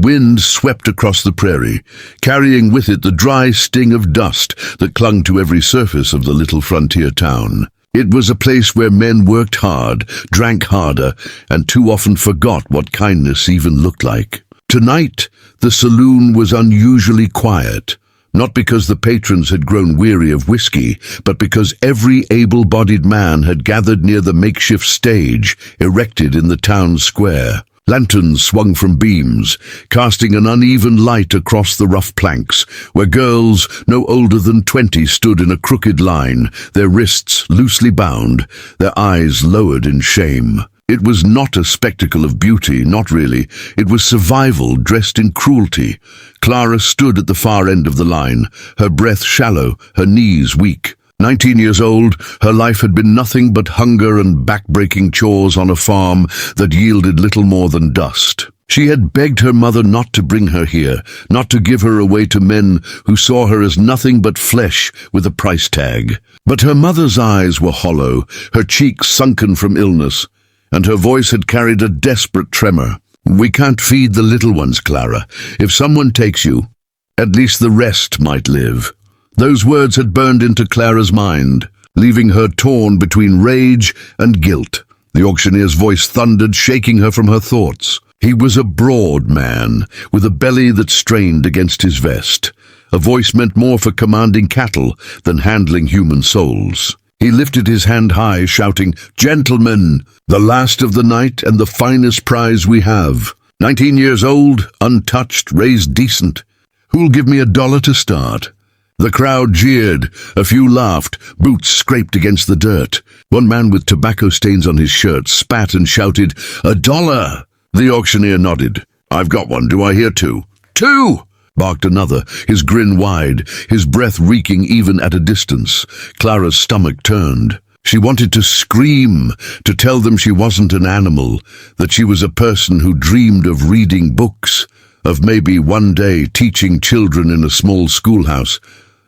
wind swept across the prairie, carrying with it the dry sting of dust that clung to every surface of the little frontier town. It was a place where men worked hard, drank harder, and too often forgot what kindness even looked like. Tonight, the saloon was unusually quiet, not because the patrons had grown weary of whiskey, but because every able-bodied man had gathered near the makeshift stage erected in the town square. Lanterns swung from beams, casting an uneven light across the rough planks, where girls no older than 20 stood in a crooked line, their wrists loosely bound, their eyes lowered in shame. It was not a spectacle of beauty, not really. It was survival dressed in cruelty. Clara stood at the far end of the line, her breath shallow, her knees weak. 19 years old, her life had been nothing but hunger and back-breaking chores on a farm that yielded little more than dust. She had begged her mother not to bring her here, not to give her away to men who saw her as nothing but flesh with a price tag. But her mother's eyes were hollow, her cheeks sunken from illness, and her voice had carried a desperate tremor. "We can't feed the little ones, Clara. If someone takes you, at least the rest might live." Those words had burned into Clara's mind, leaving her torn between rage and guilt. The auctioneer's voice thundered, shaking her from her thoughts. He was a broad man, with a belly that strained against his vest. A voice meant more for commanding cattle than handling human souls. He lifted his hand high, shouting, "Gentlemen, the last of the night and the finest prize we have. 19 years old, untouched, raised decent. Who'll give me $1 to start?" The crowd jeered, a few laughed, boots scraped against the dirt. One man with tobacco stains on his shirt spat and shouted, $1! The auctioneer nodded. "I've got one, do I hear two?" "Two!" barked another, his grin wide, his breath reeking even at a distance. Clara's stomach turned. She wanted to scream, to tell them she wasn't an animal, that she was a person who dreamed of reading books, of maybe one day teaching children in a small schoolhouse,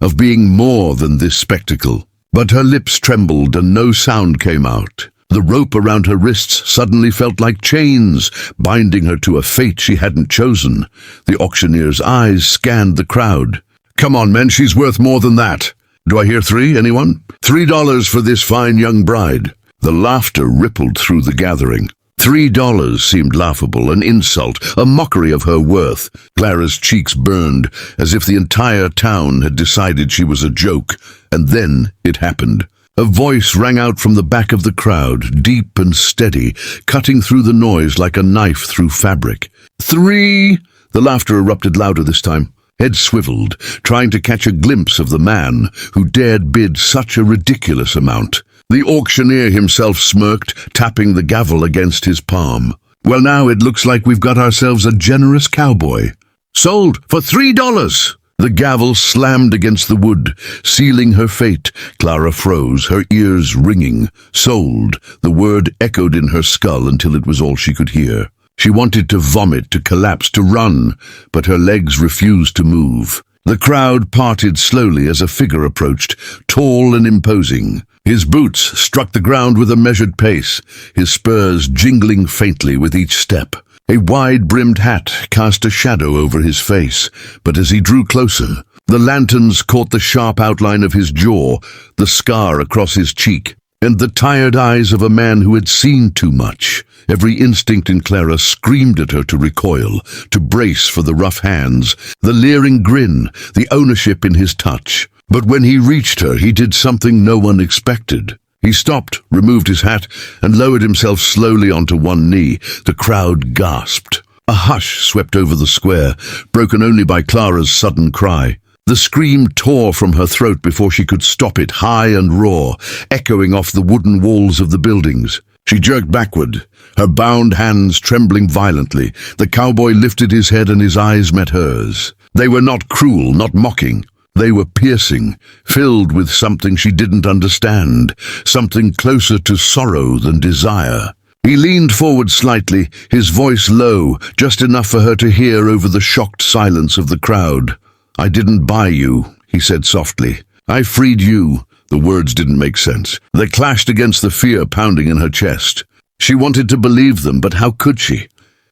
of being more than this spectacle. But her lips trembled and no sound came out. The rope around her wrists suddenly felt like chains, binding her to a fate she hadn't chosen. The auctioneer's eyes scanned the crowd. "Come on, men, she's worth more than that. Do I hear three, anyone? $3 for this fine young bride." The laughter rippled through the gathering. $3 seemed laughable, an insult, a mockery of her worth. Clara's cheeks burned, as if the entire town had decided she was a joke. And then it happened. A voice rang out from the back of the crowd, deep and steady, cutting through the noise like a knife through fabric. "3!" The laughter erupted louder this time. Heads swiveled, trying to catch a glimpse of the man who dared bid such a ridiculous amount. The auctioneer himself smirked, tapping the gavel against his palm. "Well, now it looks like we've got ourselves a generous cowboy. Sold for $3! The gavel slammed against the wood, sealing her fate. Clara froze, her ears ringing. Sold. The word echoed in her skull until it was all she could hear. She wanted to vomit, to collapse, to run, but her legs refused to move. The crowd parted slowly as a figure approached, tall and imposing. His boots struck the ground with a measured pace, his spurs jingling faintly with each step. A wide-brimmed hat cast a shadow over his face, but as he drew closer, the lanterns caught the sharp outline of his jaw, the scar across his cheek, and the tired eyes of a man who had seen too much. Every instinct in Clara screamed at her to recoil, to brace for the rough hands, the leering grin, the ownership in his touch. But when he reached her, he did something no one expected. He stopped, removed his hat, and lowered himself slowly onto one knee. The crowd gasped. A hush swept over the square, broken only by Clara's sudden cry. The scream tore from her throat before she could stop it, high and raw, echoing off the wooden walls of the buildings. She jerked backward, her bound hands trembling violently. The cowboy lifted his head and his eyes met hers. They were not cruel, not mocking. They were piercing, filled with something she didn't understand, something closer to sorrow than desire. He leaned forward slightly, his voice low, just enough for her to hear over the shocked silence of the crowd. "I didn't buy you," he said softly. "I freed you." The words didn't make sense. They clashed against the fear pounding in her chest. She wanted to believe them, but how could she?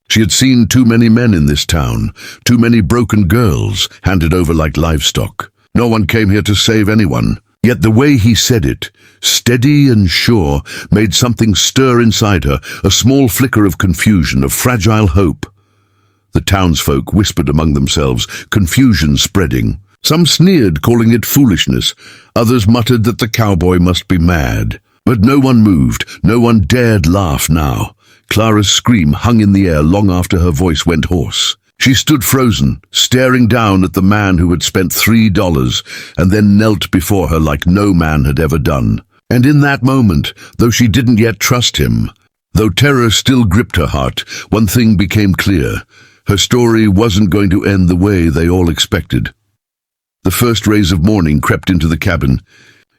She had seen too many men in this town, too many broken girls handed over like livestock. No one came here to save anyone. Yet the way he said it, steady and sure, made something stir inside her, a small flicker of confusion, of fragile hope. The townsfolk whispered among themselves, confusion spreading. Some sneered, calling it foolishness. Others muttered that the cowboy must be mad. But no one moved, no one dared laugh now. Clara's scream hung in the air long after her voice went hoarse. She stood frozen, staring down at the man who had spent $3 and then knelt before her like no man had ever done. And in that moment, though she didn't yet trust him, though terror still gripped her heart, one thing became clear. Her story wasn't going to end the way they all expected. The first rays of morning crept into the cabin,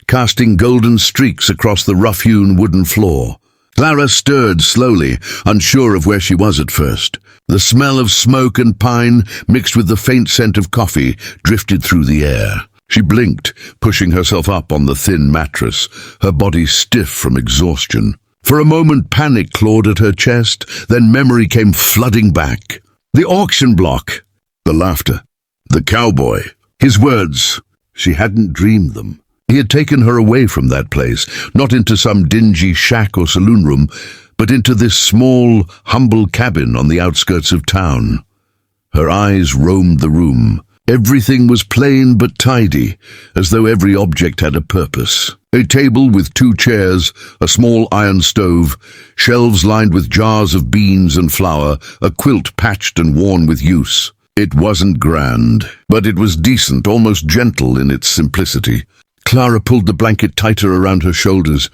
casting golden streaks across the rough-hewn wooden floor. Clara stirred slowly, unsure of where she was at first. The smell of smoke and pine, mixed with the faint scent of coffee, drifted through the air. She blinked, pushing herself up on the thin mattress, her body stiff from exhaustion. For a moment panic clawed at her chest, then memory came flooding back. The auction block, the laughter, the cowboy, his words. She hadn't dreamed them. He had taken her away from that place, not into some dingy shack or saloon room, but into this small, humble cabin on the outskirts of town. Her eyes roamed the room. Everything was plain but tidy, as though every object had a purpose. A table with 2 chairs, a small iron stove, shelves lined with jars of beans and flour, a quilt patched and worn with use. It wasn't grand, but it was decent, almost gentle in its simplicity. Clara pulled the blanket tighter around her shoulders,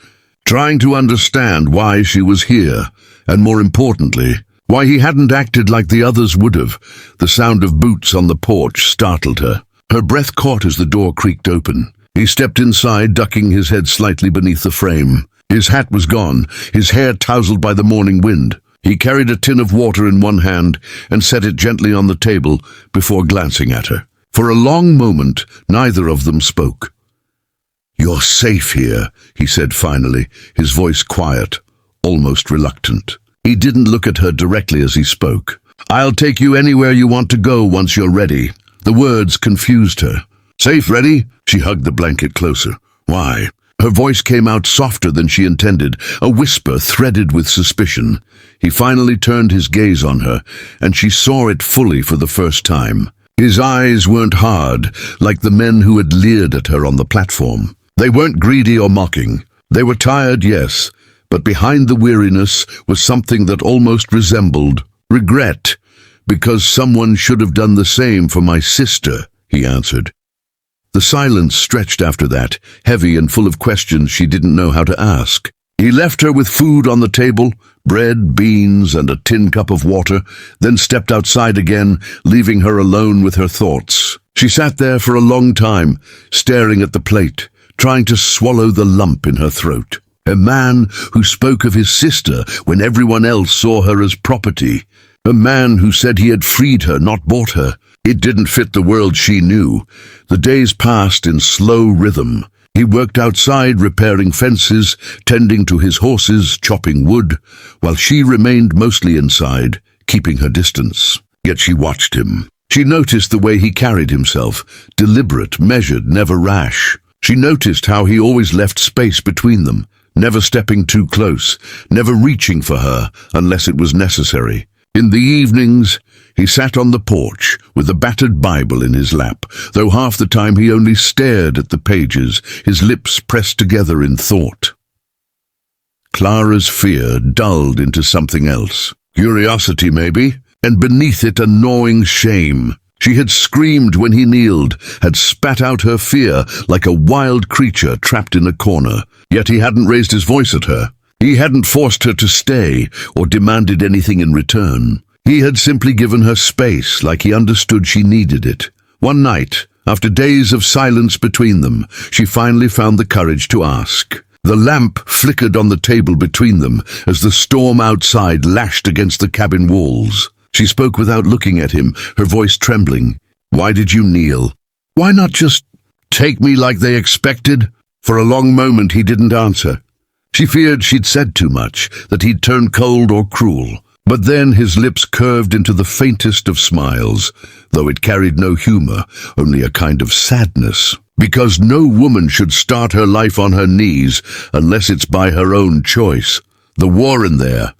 trying to understand why she was here, and more importantly, why he hadn't acted like the others would have. The sound of boots on the porch startled her. Her breath caught as the door creaked open. He stepped inside, ducking his head slightly beneath the frame. His hat was gone, his hair tousled by the morning wind. He carried a tin of water in one hand and set it gently on the table before glancing at her. For a long moment, neither of them spoke. "You're safe here," he said finally, his voice quiet, almost reluctant. He didn't look at her directly as he spoke. "I'll take you anywhere you want to go once you're ready." The words confused her. "Safe, ready?" She hugged the blanket closer. "Why?" Her voice came out softer than she intended, a whisper threaded with suspicion. He finally turned his gaze on her, and she saw it fully for the first time. His eyes weren't hard, like the men who had leered at her on the platform. They weren't greedy or mocking. They were tired, yes, but behind the weariness was something that almost resembled regret. "Because someone should have done the same for my sister," he answered. The silence stretched after that, heavy and full of questions she didn't know how to ask. He left her with food on the table, bread, beans, and a tin cup of water, then stepped outside again, leaving her alone with her thoughts. She sat there for a long time, staring at the plate, trying to swallow the lump in her throat. A man who spoke of his sister when everyone else saw her as property. A man who said he had freed her, not bought her. It didn't fit the world she knew. The days passed in slow rhythm. He worked outside, repairing fences, tending to his horses, chopping wood, while she remained mostly inside, keeping her distance. Yet she watched him. She noticed the way he carried himself, deliberate, measured, never rash. She noticed how he always left space between them, never stepping too close, never reaching for her unless it was necessary. In the evenings, he sat on the porch with a battered Bible in his lap, though half the time he only stared at the pages, his lips pressed together in thought. Clara's fear dulled into something else. Curiosity, maybe, and beneath it a gnawing shame. She had screamed when he kneeled, had spat out her fear like a wild creature trapped in a corner, yet he hadn't raised his voice at her. He hadn't forced her to stay or demanded anything in return. He had simply given her space like he understood she needed it. One night, after days of silence between them, she finally found the courage to ask. The lamp flickered on the table between them as the storm outside lashed against the cabin walls. She spoke without looking at him, her voice trembling. "Why did you kneel? Why not just take me like they expected?" For a long moment he didn't answer. She feared she'd said too much, that he'd turned cold or cruel. But then his lips curved into the faintest of smiles, though it carried no humor, only a kind of sadness. Because no woman should start her life on her knees unless it's by her own choice. The war in there,